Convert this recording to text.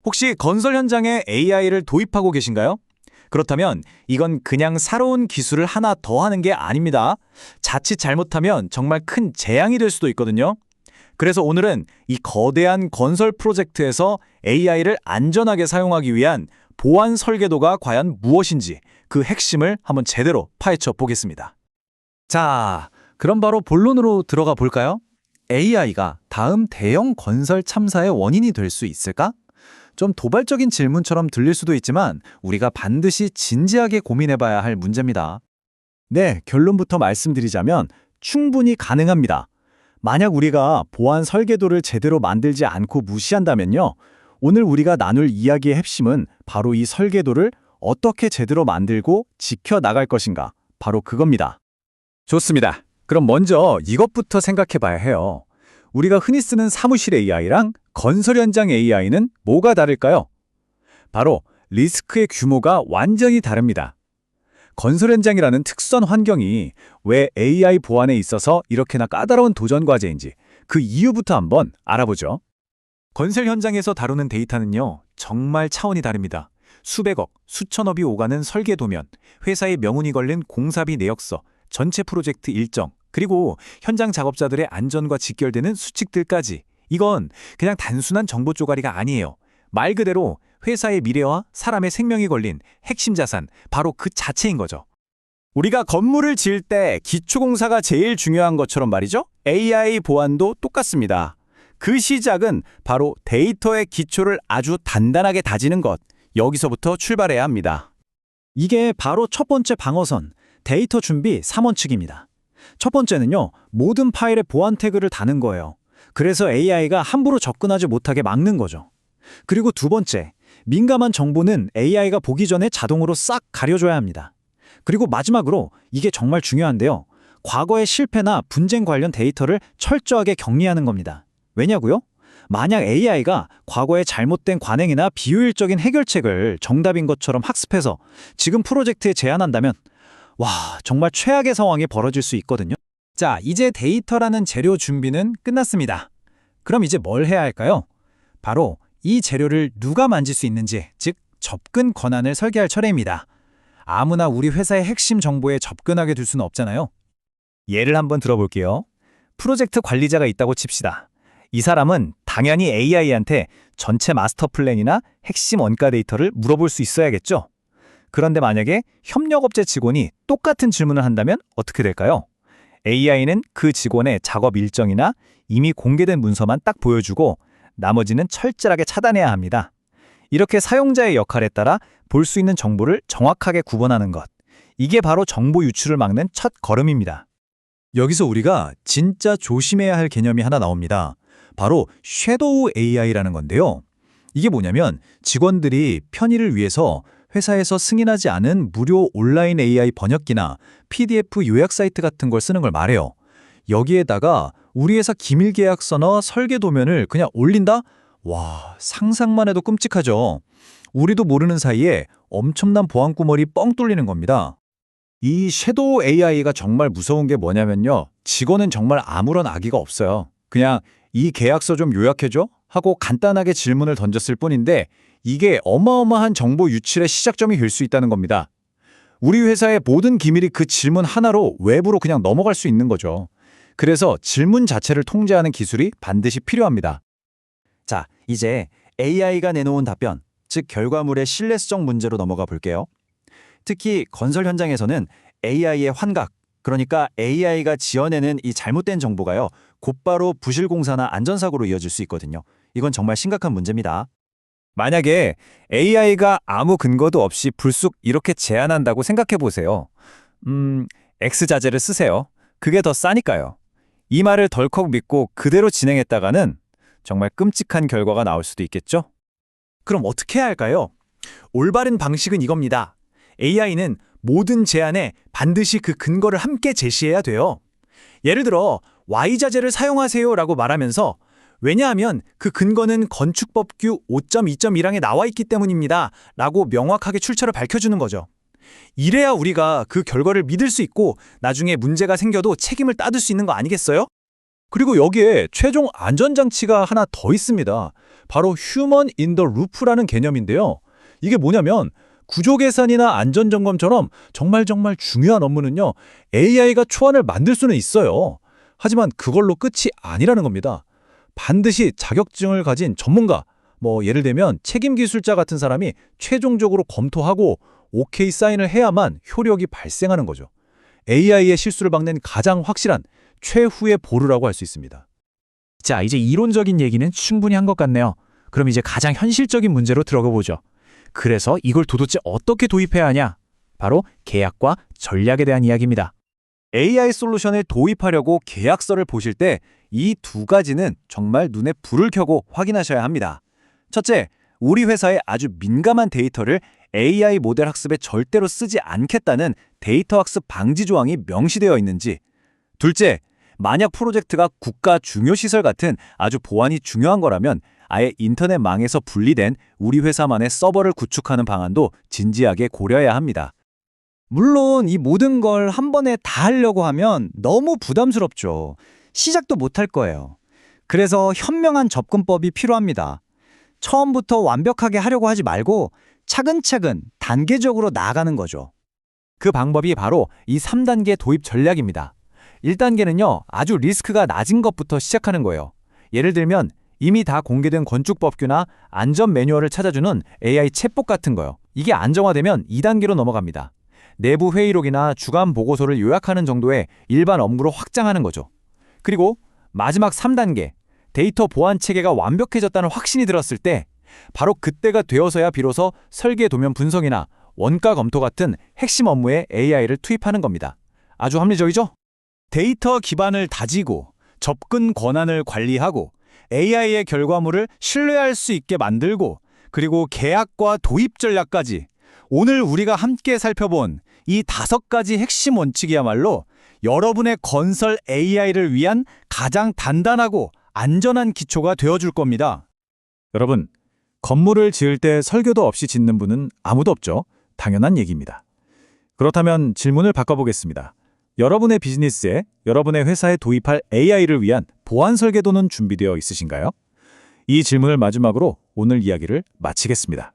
혹시 건설 현장에 AI를 도입하고 계신가요? 그렇다면 이건 그냥 새로운 기술을 하나 더 하는 게 아닙니다. 자칫 잘못하면 정말 큰 재앙이 될 수도 있거든요. 그래서 오늘은 이 거대한 건설 프로젝트에서 AI를 안전하게 사용하기 위한 보안 설계도가 과연 무엇인지 그 핵심을 한번 제대로 파헤쳐 보겠습니다. 자, 그럼 바로 본론으로 들어가 볼까요? AI가 다음 대형 건설 참사의 원인이 될 수 있을까? 좀 도발적인 질문처럼 들릴 수도 있지만 우리가 반드시 진지하게 고민해봐야 할 문제입니다. 네, 결론부터 말씀드리자면 충분히 가능합니다. 만약 우리가 보안 설계도를 제대로 만들지 않고 무시한다면요. 오늘 우리가 나눌 이야기의 핵심은 바로 이 설계도를 어떻게 제대로 만들고 지켜나갈 것인가. 바로 그겁니다. 좋습니다. 그럼 먼저 이것부터 생각해봐야 해요. 우리가 흔히 쓰는 사무실 AI랑 건설 현장 AI는 뭐가 다를까요? 바로 리스크의 규모가 완전히 다릅니다. 건설 현장이라는 특수한 환경이 왜 AI 보안에 있어서 이렇게나 까다로운 도전 과제인지 그 이유부터 한번 알아보죠. 건설 현장에서 다루는 데이터는요, 정말 차원이 다릅니다. 수백억, 수천억이 오가는 설계 도면, 회사의 명운이 걸린 공사비 내역서, 전체 프로젝트 일정, 그리고 현장 작업자들의 안전과 직결되는 수칙들까지. 이건 그냥 단순한 정보 쪼가리가 아니에요. 말 그대로 회사의 미래와 사람의 생명이 걸린 핵심 자산, 바로 그 자체인 거죠. 우리가 건물을 지을 때 기초공사가 제일 중요한 것처럼 말이죠. AI 보안도 똑같습니다. 그 시작은 바로 데이터의 기초를 아주 단단하게 다지는 것. 여기서부터 출발해야 합니다. 이게 바로 첫 번째 방어선, 데이터 준비 3원칙입니다. 첫 번째는요, 모든 파일에 보안 태그를 다는 거예요. 그래서 AI가 함부로 접근하지 못하게 막는 거죠. 그리고 두 번째, 민감한 정보는 AI가 보기 전에 자동으로 싹 가려줘야 합니다. 그리고 마지막으로 이게 정말 중요한데요. 과거의 실패나 분쟁 관련 데이터를 철저하게 격리하는 겁니다. 왜냐고요? 만약 AI가 과거의 잘못된 관행이나 비효율적인 해결책을 정답인 것처럼 학습해서 지금 프로젝트에 제안한다면 와, 정말 최악의 상황이 벌어질 수 있거든요. 자, 이제 데이터라는 재료 준비는 끝났습니다. 그럼 이제 뭘 해야 할까요? 바로 이 재료를 누가 만질 수 있는지, 즉 접근 권한을 설계할 차례입니다. 아무나 우리 회사의 핵심 정보에 접근하게 둘 수는 없잖아요. 예를 한번 들어볼게요. 프로젝트 관리자가 있다고 칩시다. 이 사람은 당연히 AI한테 전체 마스터 플랜이나 핵심 원가 데이터를 물어볼 수 있어야겠죠? 그런데 만약에 협력업체 직원이 똑같은 질문을 한다면 어떻게 될까요? AI는 그 직원의 작업 일정이나 이미 공개된 문서만 딱 보여주고 나머지는 철저하게 차단해야 합니다. 이렇게 사용자의 역할에 따라 볼 수 있는 정보를 정확하게 구분하는 것. 이게 바로 정보 유출을 막는 첫 걸음입니다. 여기서 우리가 진짜 조심해야 할 개념이 하나 나옵니다. 바로 섀도우 AI라는 건데요. 이게 뭐냐면 직원들이 편의를 위해서 회사에서 승인하지 않은 무료 온라인 AI 번역기나 PDF 요약 사이트 같은 걸 쓰는 걸 말해요. 여기에다가 우리 회사 기밀 계약서나 설계 도면을 그냥 올린다? 와, 상상만 해도 끔찍하죠. 우리도 모르는 사이에 엄청난 보안 구멍이 뻥 뚫리는 겁니다. 이 섀도우 AI가 정말 무서운 게 뭐냐면요. 직원은 정말 아무런 악의가 없어요. 그냥 이 계약서 좀 요약해줘? 하고 간단하게 질문을 던졌을 뿐인데 이게 어마어마한 정보 유출의 시작점이 될 수 있다는 겁니다. 우리 회사의 모든 기밀이 그 질문 하나로 외부로 그냥 넘어갈 수 있는 거죠. 그래서 질문 자체를 통제하는 기술이 반드시 필요합니다. 자, 이제 AI가 내놓은 답변, 즉 결과물의 신뢰성 문제로 넘어가 볼게요. 특히 건설 현장에서는 AI의 환각, 그러니까 AI가 지어내는 이 잘못된 정보가요, 곧바로 부실 공사나 안전사고로 이어질 수 있거든요. 이건 정말 심각한 문제입니다. 만약에 AI가 아무 근거도 없이 불쑥 이렇게 제안한다고 생각해 보세요. X자재를 쓰세요. 그게 더 싸니까요. 이 말을 덜컥 믿고 그대로 진행했다가는 정말 끔찍한 결과가 나올 수도 있겠죠? 그럼 어떻게 해야 할까요? 올바른 방식은 이겁니다. AI는 모든 제안에 반드시 그 근거를 함께 제시해야 돼요. 예를 들어 Y자재를 사용하세요라고 말하면서 왜냐하면 그 근거는 건축법규 5.2.1항에 나와 있기 때문입니다. 라고 명확하게 출처를 밝혀주는 거죠. 이래야 우리가 그 결과를 믿을 수 있고 나중에 문제가 생겨도 책임을 따들 수 있는 거 아니겠어요? 그리고 여기에 최종 안전장치가 하나 더 있습니다. 바로 휴먼 인 더 루프라는 개념인데요. 이게 뭐냐면 구조 계산이나 안전 점검처럼 정말 중요한 업무는요. AI가 초안을 만들 수는 있어요. 하지만 그걸로 끝이 아니라는 겁니다. 반드시 자격증을 가진 전문가, 예를 들면 책임 기술자 같은 사람이 최종적으로 검토하고 오케이 사인을 해야만 효력이 발생하는 거죠. AI의 실수를 막는 가장 확실한 최후의 보루라고 할 수 있습니다. 자, 이제 이론적인 얘기는 충분히 한 것 같네요. 그럼 이제 가장 현실적인 문제로 들어가 보죠. 그래서 이걸 도대체 어떻게 도입해야 하냐? 바로 계약과 전략에 대한 이야기입니다. AI 솔루션을 도입하려고 계약서를 보실 때 이 두 가지는 정말 눈에 불을 켜고 확인하셔야 합니다. 첫째, 우리 회사의 아주 민감한 데이터를 AI 모델 학습에 절대로 쓰지 않겠다는 데이터 학습 방지 조항이 명시되어 있는지. 둘째, 만약 프로젝트가 국가 중요시설 같은 아주 보안이 중요한 거라면 아예 인터넷망에서 분리된 우리 회사만의 서버를 구축하는 방안도 진지하게 고려해야 합니다. 물론 이 모든 걸 한 번에 다 하려고 하면 너무 부담스럽죠. 시작도 못할 거예요. 그래서 현명한 접근법이 필요합니다. 처음부터 완벽하게 하려고 하지 말고 차근차근 단계적으로 나아가는 거죠. 그 방법이 바로 이 3단계 도입 전략입니다. 1단계는요, 아주 리스크가 낮은 것부터 시작하는 거예요. 예를 들면 이미 다 공개된 건축법규나 안전 매뉴얼을 찾아주는 AI 챗봇 같은 거요. 이게 안정화되면 2단계로 넘어갑니다. 내부 회의록이나 주간 보고서를 요약하는 정도의 일반 업무로 확장하는 거죠. 그리고 마지막 3단계, 데이터 보안 체계가 완벽해졌다는 확신이 들었을 때 바로 그때가 되어서야 비로소 설계 도면 분석이나 원가 검토 같은 핵심 업무에 AI를 투입하는 겁니다. 아주 합리적이죠? 데이터 기반을 다지고 접근 권한을 관리하고 AI의 결과물을 신뢰할 수 있게 만들고 그리고 계약과 도입 전략까지 오늘 우리가 함께 살펴본 이 5가지 핵심 원칙이야말로 여러분의 건설 AI를 위한 가장 단단하고 안전한 기초가 되어줄 겁니다. 여러분, 건물을 지을 때 설계도 없이 짓는 분은 아무도 없죠? 당연한 얘기입니다. 그렇다면 질문을 바꿔보겠습니다. 여러분의 비즈니스에, 여러분의 회사에 도입할 AI를 위한 보안 설계도는 준비되어 있으신가요? 이 질문을 마지막으로 오늘 이야기를 마치겠습니다.